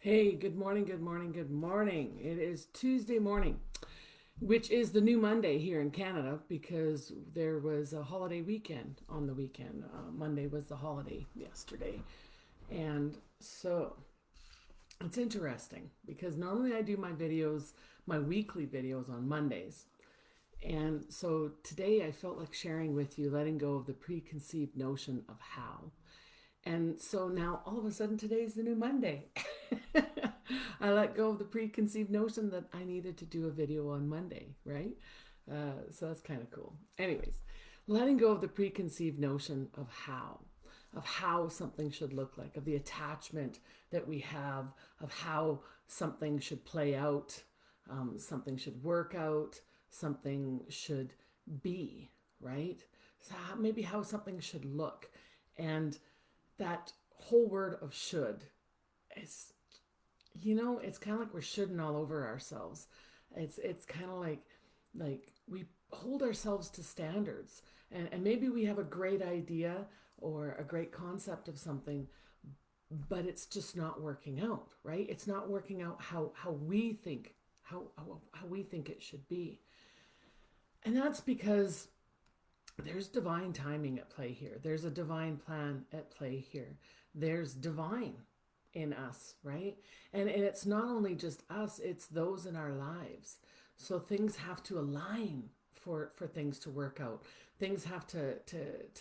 Hey, good morning, good morning, good morning. It is Tuesday morning, which is the new Monday here in Canada because there was a holiday weekend on the weekend. Monday was the holiday yesterday. And so it's interesting because normally I do my videos, my weekly videos on Mondays. And so today I felt like sharing with you, letting go of the preconceived notion of how. And so now all of a sudden today's the new Monday. I let go of the preconceived notion that I needed to do a video on Monday, right? So that's kind of cool. Anyways, letting go of the preconceived notion of how something should look like, of the attachment that we have, of how something should play out, something should work out, something should be, right? So maybe how something should look. And that whole word of should is, it's kind of like we're shoulding all over ourselves. It's kind of like we hold ourselves to standards, and maybe we have a great idea or a great concept of something, but it's just not working out, right? It's not working out how we think how we think it should be. And that's because there's divine timing at play here. There's a divine plan at play here. There's divine in us, right? And it's not only just us, it's those in our lives. So things have to align for things to work out. Things have to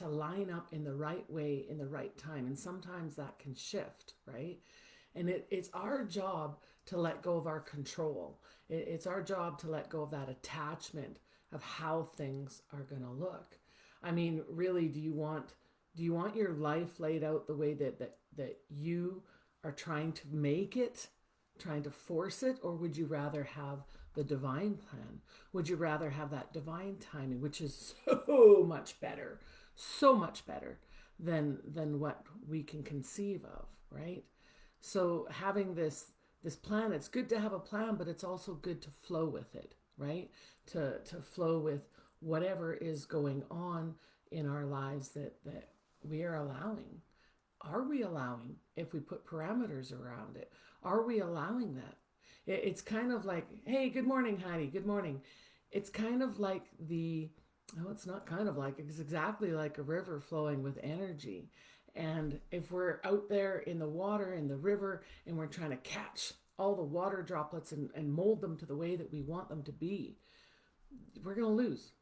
line up in the right way, in the right time. And sometimes that can shift, right? And it's our job to let go of our control. It's our job to let go of that attachment of how things are going to look. I mean, really, do you want your life laid out the way that you are trying to make it, trying to force it, or would you rather have the divine plan? Would you rather have that divine timing, which is so much better than what we can conceive of, right? So having this plan, it's good to have a plan, but it's also good to flow with it, right? To flow with whatever is going on in our lives that we are allowing. Are we allowing, if we put parameters around it, are we allowing that? It's kind of like, hey, good morning, Heidi, good morning. It's kind of like no, it's not kind of like, it's exactly like a river flowing with energy. And if we're out there in the water, in the river, and we're trying to catch all the water droplets and mold them to the way that we want them to be, we're going to lose.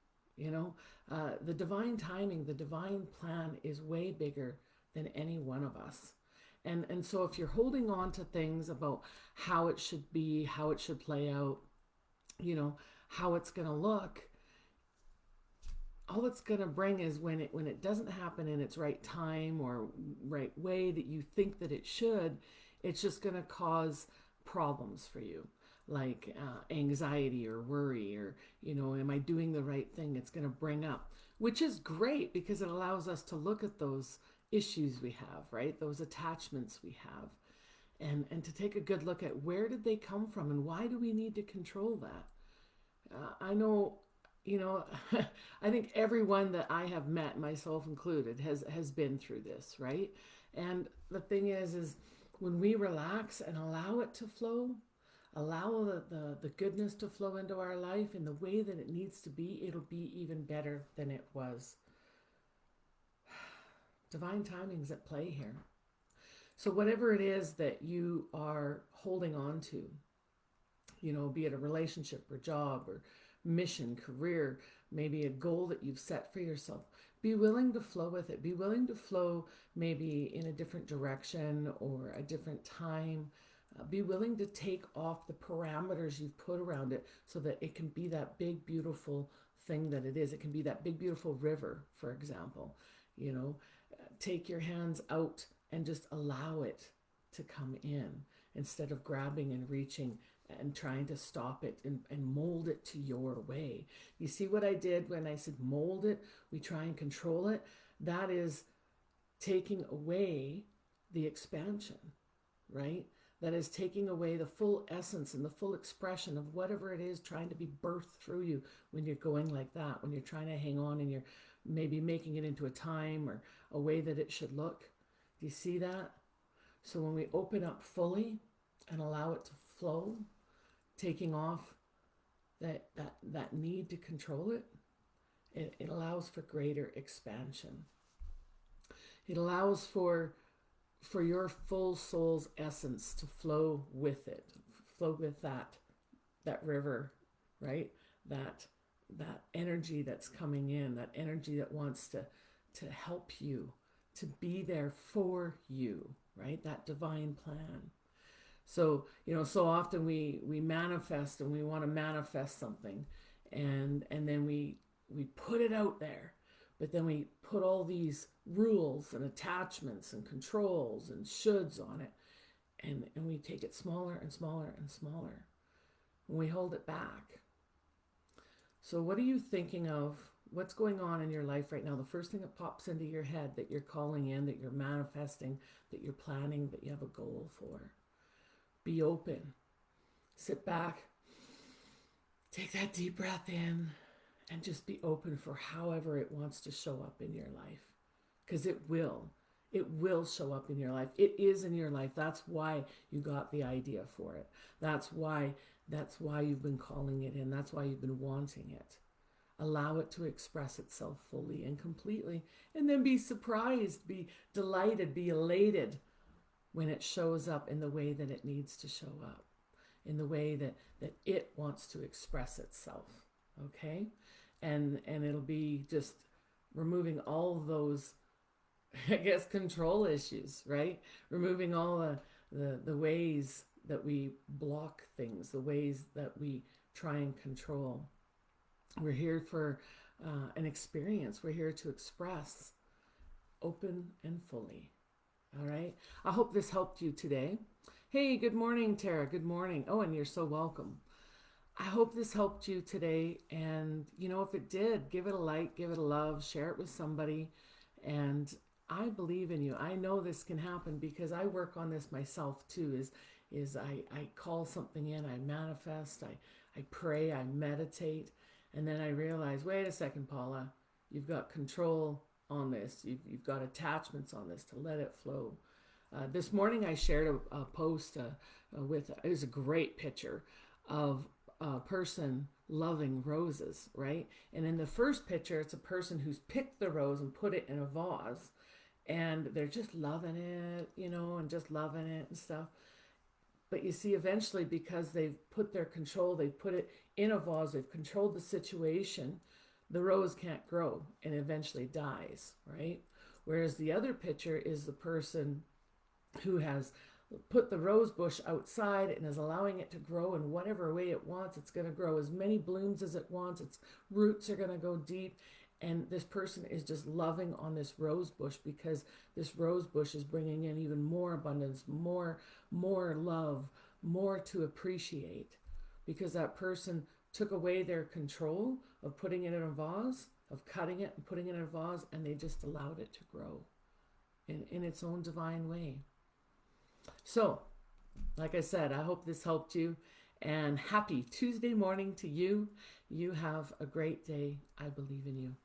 The divine timing, the divine plan is way bigger than any one of us. And so if you're holding on to things about how it should be, how it should play out, how it's going to look, all it's going to bring is when it doesn't happen in its right time or right way that you think that it should, it's just going to cause problems for you, like anxiety or worry, or am I doing the right thing? It's going to bring up, which is great because it allows us to look at those issues we have, right? Those attachments we have, and to take a good look at where did they come from and why do we need to control that. I know, I think everyone that I have met, myself included, has been through this, right? And the thing is when we relax and allow it to flow, allow the goodness to flow into our life in the way that it needs to be, it'll be even better than it was. Divine timing's at play here. So whatever it is that you are holding on to, be it a relationship or job or mission, career, maybe a goal that you've set for yourself, be willing to flow with it. Be willing to flow maybe in a different direction or a different time. Be willing to take off the parameters you've put around it so that it can be that big, beautiful thing that it is. It can be that big, beautiful river, for example. Take your hands out and just allow it to come in instead of grabbing and reaching and trying to stop it and mold it to your way. You see what I did when I said mold it? We try and control it. That is taking away the expansion, right? That is taking away the full essence and the full expression of whatever it is trying to be birthed through you when you're going like that, when you're trying to hang on and you're maybe making it into a time or a way that it should look. Do you see that? So when we open up fully and allow it to flow, taking off that need to control it. It allows for greater expansion. It allows for your full soul's essence to flow with it, flow with that river, right? That energy that's coming in, that energy that wants to help you, to be there for you, right? That divine plan. So, so often we manifest, and we want to manifest something, and then we put it out there, but then we put all these rules and attachments and controls and shoulds on it, and we take it smaller and smaller and smaller, and we hold it back. So what are you thinking of? What's going on in your life right now? The first thing that pops into your head that you're calling in, that you're manifesting, that you're planning, that you have a goal for. Be open. Sit back. Take that deep breath in, and just be open for however it wants to show up in your life. Because it will. It will show up in your life. It is in your life. That's why you got the idea for it. That's why you've been calling it in. That's why you've been wanting it. Allow it to express itself fully and completely. And then be surprised, be delighted, be elated when it shows up in the way that it needs to show up, in the way that it wants to express itself, okay? And it'll be just removing all of those, I guess, control issues, right? Removing all the ways that we block things, the ways that we try and control. We're here for an experience. We're here to express open and fully. All right. I hope this helped you today. Hey, good morning, Tara. Good morning. Oh, and you're so welcome. I hope this helped you today. And, if it did, give it a like, give it a love, share it with somebody. And I believe in you. I know this can happen because I work on this myself too, is I call something in, I manifest, I pray, I meditate. And then I realize, wait a second, Paula, you've got control on this. You've got attachments on this to let it flow. This morning I shared a post it was a great picture of a person loving roses, right? And in the first picture, it's a person who's picked the rose and put it in a vase, and they're just loving it, and just loving it and stuff. But you see, eventually, because they've put their control, they've put it in a vase, they've controlled the situation, the rose can't grow and eventually dies, right? Whereas the other picture is the person who has put the rose bush outside and is allowing it to grow in whatever way it wants. It's going to grow as many blooms as it wants. Its roots are going to go deep. And this person is just loving on this rose bush because this rose bush is bringing in even more abundance, more love, more to appreciate, because that person took away their control of putting it in a vase, of cutting it and putting it in a vase, and they just allowed it to grow in its own divine way. So, like I said, I hope this helped you, and happy Tuesday morning to you. You have a great day. I believe in you.